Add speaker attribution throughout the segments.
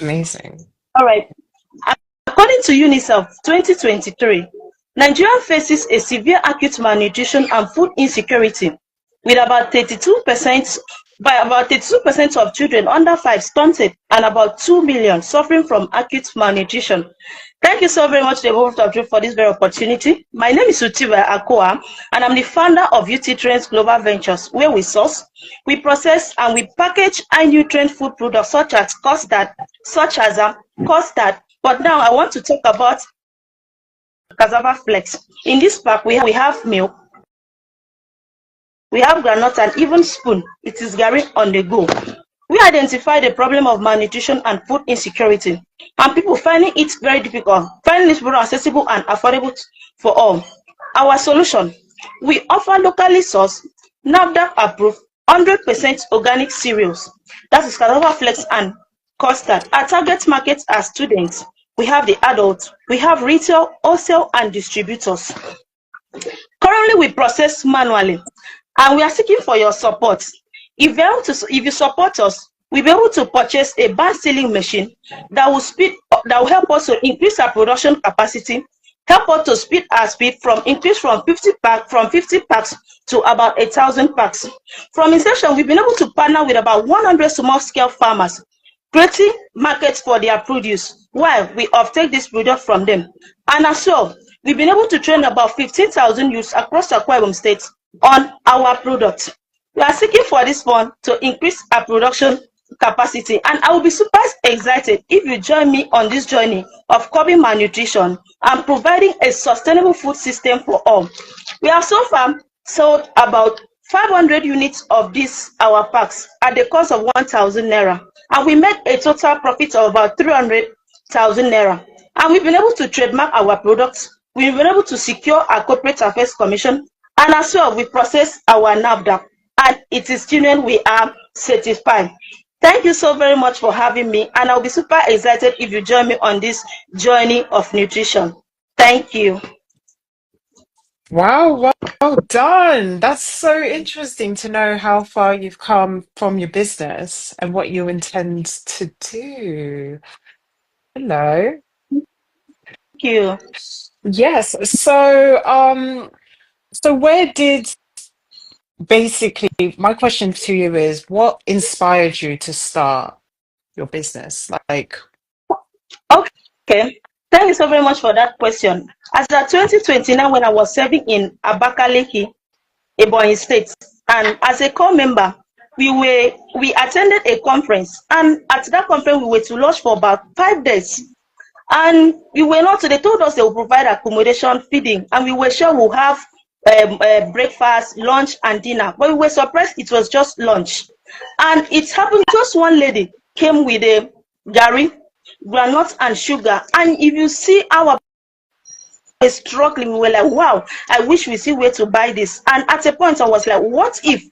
Speaker 1: Amazing.
Speaker 2: All right. According to UNICEF 2023, Nigeria faces a severe acute malnutrition and food insecurity, with about 32% by about 32% of children under 5 stunted and about 2 million suffering from acute malnutrition. Thank you so very much to the Board of Truth for this very opportunity. My name is Utiba Akoa, and I'm the founder of UT Trends Global Ventures, where we source, we process, and we package high nutrient food products such as custard. But now I want to talk about cassava flex. In this pack, we have milk, we have granite, and even spoon. It is Gary on the go. We identify the problem of malnutrition and food insecurity, and people finding it very difficult, finding it very accessible and affordable for all. Our solution: we offer locally sourced, NAFDAC approved, 100% organic cereals. That is cassava flex and custard. Our target markets are students. We have the adults. We have retail, wholesale, and distributors. Currently, we process manually, and we are seeking for your support. If you support us, we'll be able to purchase a band sealing machine that will help us to increase our production capacity, help us to speed our speed from 50 packs to about 1,000 packs. From inception, we've been able to partner with about 100 small scale farmers, creating markets for their produce while we offtake this product from them. And as well, we've been able to train about 15,000 youths across Akwa Ibom State on our products. We are seeking for this fund to increase our production capacity, and I will be super excited if you join me on this journey of curbing malnutrition and providing a sustainable food system for all. We have so far sold about 500 units of these our packs at the cost of 1,000 naira, and we made a total profit of about 300,000 naira. And we've been able to trademark our products. We've been able to secure our corporate affairs commission, and as well we process our NAFDAC, and it is genuine. We are certified. Thank you so very much for having me, and I'll be super excited if you join me on this journey of nutrition. Thank you.
Speaker 1: Wow, well done. That's so interesting to know how far you've come from your business and what you intend to do. Hello.
Speaker 2: Thank you.
Speaker 1: Yes. So where did basically my question to you is what inspired you to start your business? Like,
Speaker 2: Okay. Thank you so very much for that question. As of 2029, when I was serving in Abakaliki, Ebonyi State, and as a core member, we attended a conference, and at that conference we were to lodge for about 5 days. And we were not, so they told us they will provide accommodation, feeding, and we were sure we'll have breakfast, lunch, and dinner. But we were surprised it was just lunch. And it happened, just one lady came with a gari, granite, and sugar. And if you see our struggling, we were like, wow, I wish we see where to buy this. And at a point, I was like, what if?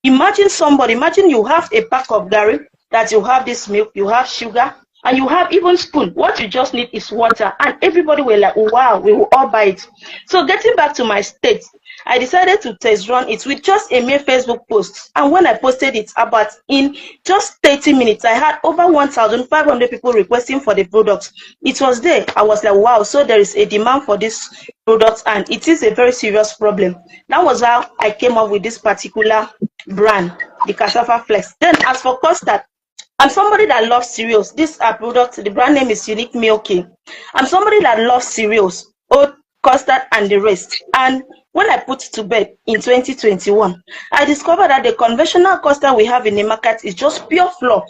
Speaker 2: Imagine you have a pack of gari, that you have this milk, you have sugar, and you have even spoon. What you just need is water. And everybody were like, wow, we will all buy it. So getting back to my state, I decided to test run it with just a mere Facebook post. And when I posted it, about in just 30 minutes, I had over 1,500 people requesting for the products. It was there. I was like, wow, so there is a demand for this product, and it is a very serious problem. That was how I came up with this particular brand, the Cassava Flex. Then as for custard, I'm somebody that loves cereals. This product, the brand name is Unique Milky. I'm somebody that loves cereals, oat, custard, and the rest. And when I put to bed in 2021, I discovered that the conventional custard we have in the market is just pure flour.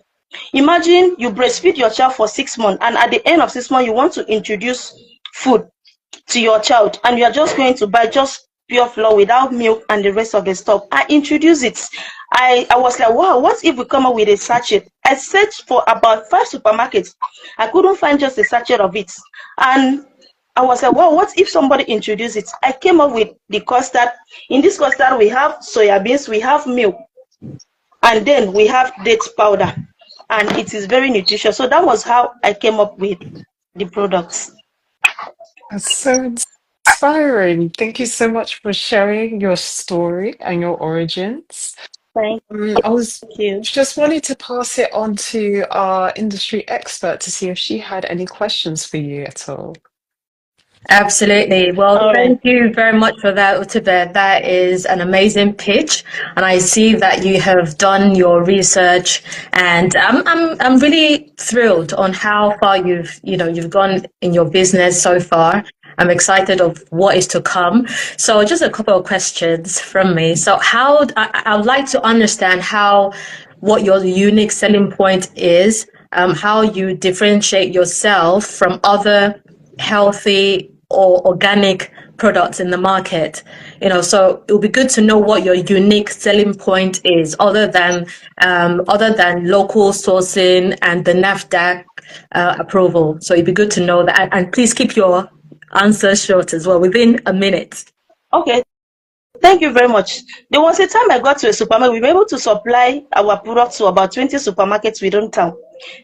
Speaker 2: Imagine you breastfeed your child for 6 months, and at the end of 6 months, you want to introduce food to your child, and you are just going to buy just pure flour without milk and the rest of the stuff. I introduced it. I was like, wow, what if we come up with a sachet? I searched for about 5 supermarkets. I couldn't find just a sachet of it. And I was like, wow, what if somebody introduced it? I came up with the custard. In this custard, we have soya beans, we have milk, and then we have date powder. And it is very nutritious. So that was how I came up with the products.
Speaker 1: that's so inspiring. Thank you so much for sharing your story and your origins.
Speaker 2: Thank
Speaker 1: I was
Speaker 2: you.
Speaker 1: just wanting to pass it on to our industry expert to see if she had any questions for you at all.
Speaker 3: Absolutely. Well,
Speaker 2: All right.
Speaker 3: thank you very much for that, Utube. That is an amazing pitch, and I see that you have done your research, and I'm really thrilled on how far you've gone in your business so far. I'm excited of what is to come. So, just a couple of questions from me. So, I would like to understand what your unique selling point is, how you differentiate yourself from other healthy or organic products in the market. So it would be good to know what your unique selling point is, other than local sourcing and the NAFDAC approval. So it'd be good to know that, and please keep your answer short as well, within a minute.
Speaker 2: Okay. Thank you very much. There was a time I got to a supermarket. We were able to supply our products to about 20 supermarkets within town.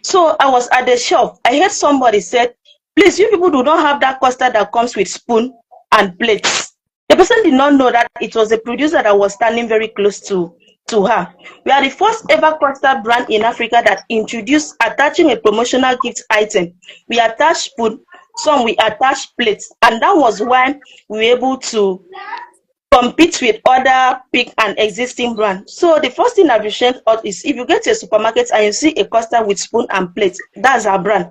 Speaker 2: So I was at the shelf. I heard somebody said, please, you people do not have that custard that comes with spoon and plates. The person did not know that it was a producer that was standing very close to her. We are the first ever custard brand in Africa that introduced attaching a promotional gift item. We attach spoon, some we attach plates, and that was why we were able to compete with other big and existing brands. So the first thing that we shared out is if you get to a supermarket and you see a custard with spoon and plate, that's our brand.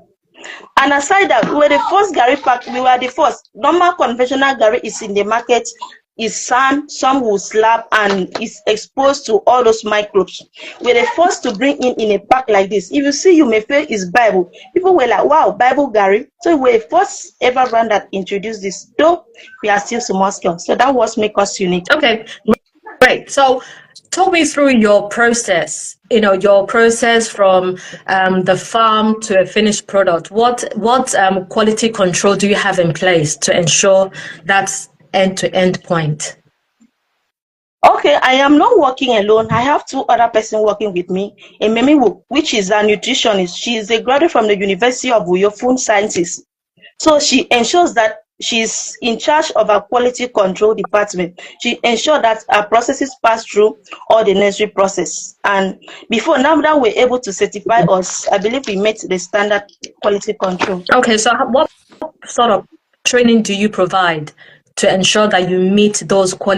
Speaker 2: And aside that, we were the first Gary pack. We were the first. Normal conventional Gary is in the market, is sand, some will slap and is exposed to all those microbes. We're the first to bring in a pack like this. If you see, you may feel it's Bible. People were like, wow, Bible Gary. So we're the first ever brand that introduced this, though we are still small scale. So that was make us unique.
Speaker 3: Okay, great. So talk me through your process, your process from the farm to a finished product. What quality control do you have in place to ensure that's end-to-end point?
Speaker 2: Okay, I am not working alone. I have two other persons working with me. Ememiwu, which is a nutritionist. She is a graduate from the University of Uyo, food sciences. So she ensures that she's in charge of our quality control department. She ensures that our processes pass through all the necessary process. And before now that we're able to certify us, I believe we met the standard quality control.
Speaker 3: Okay, so what sort of training do you provide to ensure that you meet those quality